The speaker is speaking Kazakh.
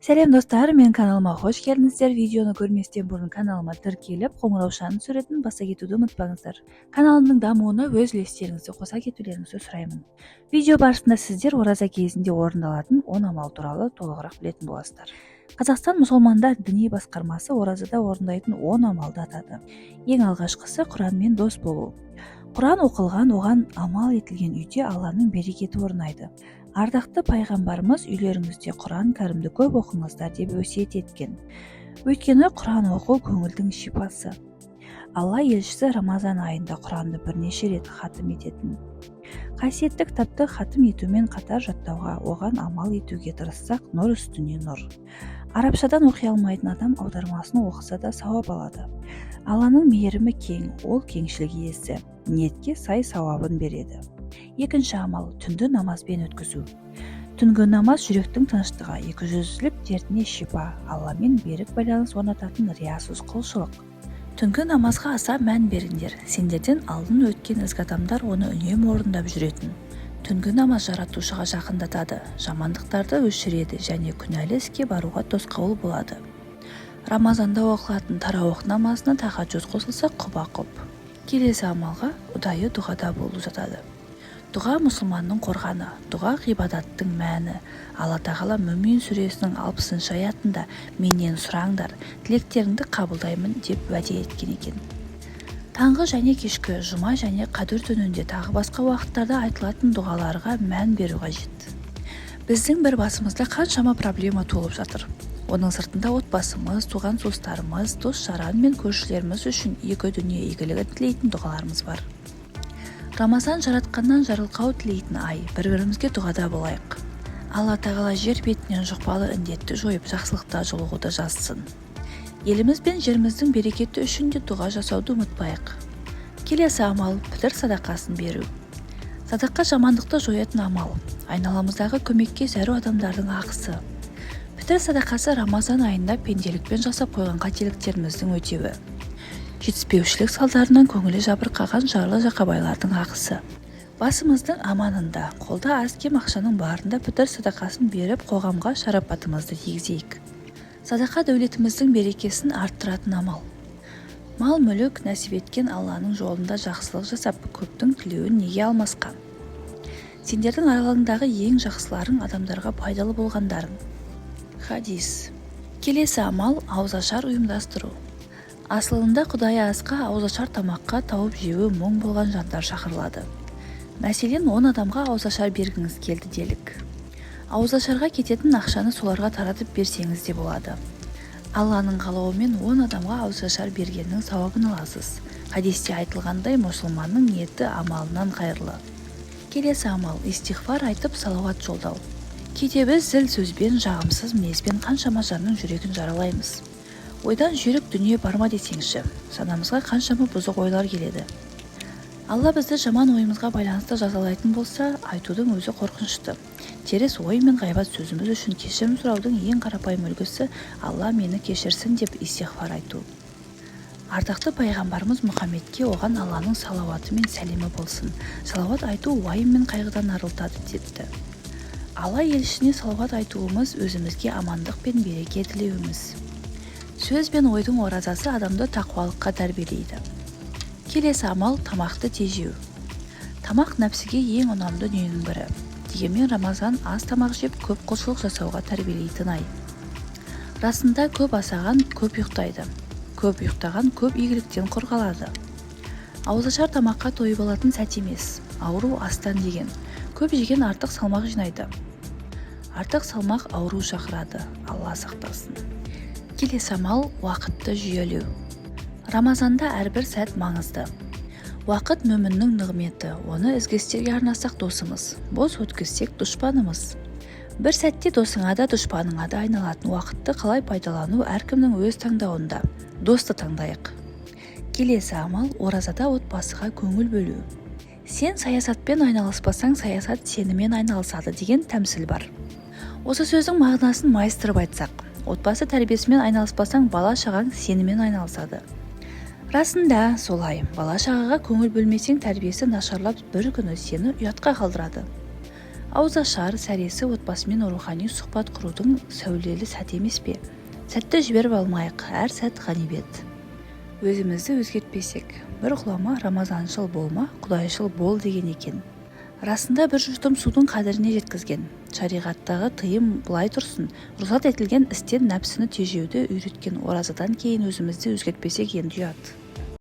Сәлем достар, мен каналыма қош келдіңіздер. Видеоны көрместен бұрын каналыма тіркеліп, қоңыраушаның суретін баса кетуді ұмытпаңыздар. Каналымның дамуына өз үлестеріңізді қоса кетулеріңізді сұраймын. Видео барысында сіздер ораза кезінде орындалатын 10 амал туралы толығырақ білетін боласыздар. Қазақстан мұсылмандар діни басқармасы оразада орындайтын 10 амалды атады. Ең алғашқысы Құранмен дос болу. Құран оқылған, оған амал етілген үйде Алланың берекеті орнайды. Ардақты пайғамбарымыз үйлеріңізде Құран кәрімді көп оқыңыздар деп өсиет еткен. Өйткені Құран оқу көңілдің шипасы. Алла елшісі Рамазан айында Құранды бірнеше рет хатым ететін. Қасиетті кітапты хатым етумен қатар жаттауға, оған амал етуге тырыссақ, нұр үстіне нұр. Арабшадан оқи алмайтын адам аудармасын оқыса да сауап алады. Алланың мейірімі кең, ол кеңшілік иесі, ниетке сай сауабын береді. Екінші амал – түнді намазбен өткізу. Түнгі намаз жүректің тыныштығы, екіжүзділік дертіне шипа, Алламен берік байланыс орнататын риясыз құлшылық. Түнгі намазға аса мән беріңдер. Сендерден алдын өткен ізгі адамдар оны үнемі орындап жүретін. Түнгі намаз жаратушыға жақындатады, жамандықтарды өшіреді және күнәлі іске баруға тосқауыл болады. Рамазанда оқылатын тарауих намазына тахаджуд қосылса құба-құп. Келесі амалға ұдайы дұғада болу жатады. Дұға мұсылманның қорғаны, дұға ғибадаттың мәні. Алла тағала Мүмин сүресінің 60 аятында менен сұраңдар, тілектеріңді қабылдаймын деп уәде еткен екен. Таңғы және кешкі, жұма және қадір түнінде тағы басқа уақыттарда айтылатын дұғаларға мән беру қажет. Біздің бір басымызда қаншама проблема толып жатыр. Оның сыртында отбасымыз, туған туыстарымыз, дос-жаран мен көршілеріміз үшін екі дүние игілігін тілейтін дұғаларымыз бар. Рамазан жаратқаннан жарылқау тілейтін ай, бір-бірімізге дұғада болайық. Алла тағала жер бетінен жұқпалы індетті жойып, жақсылықта жолығуды жазсын. Еліміз бен жеріміздің берекеті үшін де дұға жасауды ұмытпайық. Келесі амал – пітір садақасын беру. Садаққа жамандықты жоятын амал, айналамыздағы көмекке зәру адамдардың ақысы. Пітір садақасы Рамазан айында пенделікпен жасап қойған қателіктеріміздің өтеуі. Жетіспеушілік салдарынан көңілі жабырқаған жарлы жақабайлардың ақысы. Басымыздың аманында, қолда аз кем ақшаның барында пітір садақасын беріп, қоғамға шарапатымызды тигізейік. Садақа дәулетіміздің берекесін арттыратын амал. Мал-мүлік нәсіп еткен Алланың жолында жақсылық жасап, көптің тілеуін неге алмасқа? Сендердің араларыңдағы ең жақсыларың адамдарға пайдалы болғандарың. Хадис. Келесі амал – ауызашар ұйымдастыру. Асылында Құдай асқа, ауызашар тамаққа тауып жеуі мұң болған жандар шақырылады. Мәселен, 10 адамға ауызашар бергіңіз келді делік. Ауызашарға кететін ақшаны соларға таратып берсеңіз де болады. Алланың қалауымен 10 адамға ауызашар бергеннің сауабын аласыз. Хадисте айтылғандай, мұсылманның ниеті амалынан қайырлы. Келесі амал – истихфар айтып салауат жолдау. Кейде біз зіл сөзбен, жағымсыз мінезбен қаншама жанның жүрегін жаралаймыз. Ойдан жүйрік дүние барма десеңші, санамызға қаншама бұзық ойлар келеді. Алла бізді жаман ойымызға байланысты жазалайтын болса, айтудың өзі қорқынышты. Теріс ой мен ғайбат сөзіміз үшін кешірім сұраудың ең қарапайым үлгісі Алла мені кешірсін деп истихфар айту. Ардақты пайғамбарымыз Мұхаммедке оған Алланың салауаты мен сәлемі болсын. Салауат айту уайым мен қайғыдан арылтады депті. Алла елшісіне салауат айтуымыз өзімізге амандық пен береке тілеуіміз. Сөз бен ойдың оразасы адамды тақуалыққа тәрбиелейді. Келесі амал – тамақты тежеу. Тамақ нәпсіге ең ұнамды дүниенің бірі. Дегенмен Рамазан аз тамақ жеп көп құлшылық жасауға тәрбиелейтін ай. Расында көп асаған көп ұйықтайды. Көп ұйықтаған көп игіліктен қорғалады. Ауызашар тамаққа тойып алатын сәт емес. Ауру астан деген. Көп жеген артық салмақ жинайды. Артық салмақ ауру шақырады. Алла сақтасын. Келесі амал – уақытты жүйелеу. Рамазанда әрбір сәт маңызды. Уақыт мүміннің нығметі, оны ізгі істерге арнасақ досымыз, бос өткізсек дұшпанымыз. Бір сәтте досыңа да дұшпаныңа да айналатын уақытты қалай пайдалану әркімнің өз таңдауында. Досты таңдайық. Келесі амал – оразада отбасыға көңіл бөлу. Сен саясатпен айналыспасаң, саясат сенімен айналысады деген тәмсіл бар. Осы сөздің мағынасын майыстырып айтсақ, отбасы тәрбиесімен айналыспасаң, бала-шағаң сенімен айналысады. Расында солай, бала-шағаға көңіл бөлмесең, тәрбиесі нашарлап бір күні сені ұятқа қалдырады. Ауызашар сәресі отбасымен рухани сұхбат құрудың сәулелі сәті емес пе? Сәтті жіберіп алмайық, әр сәт ғанибет. Өзімізді өзгертпесек, бір ғұлама рамазаншыл болма, құдайшыл бол деген екен. Расында бір жұтым судың қадіріне жеткізген. Шариғаттағы тыйым бұлай тұрсын, рұқсат етілген істен нәпсіні тежеуді үйреткен оразадан кейін өзімізді өзгертпесек енді ұят.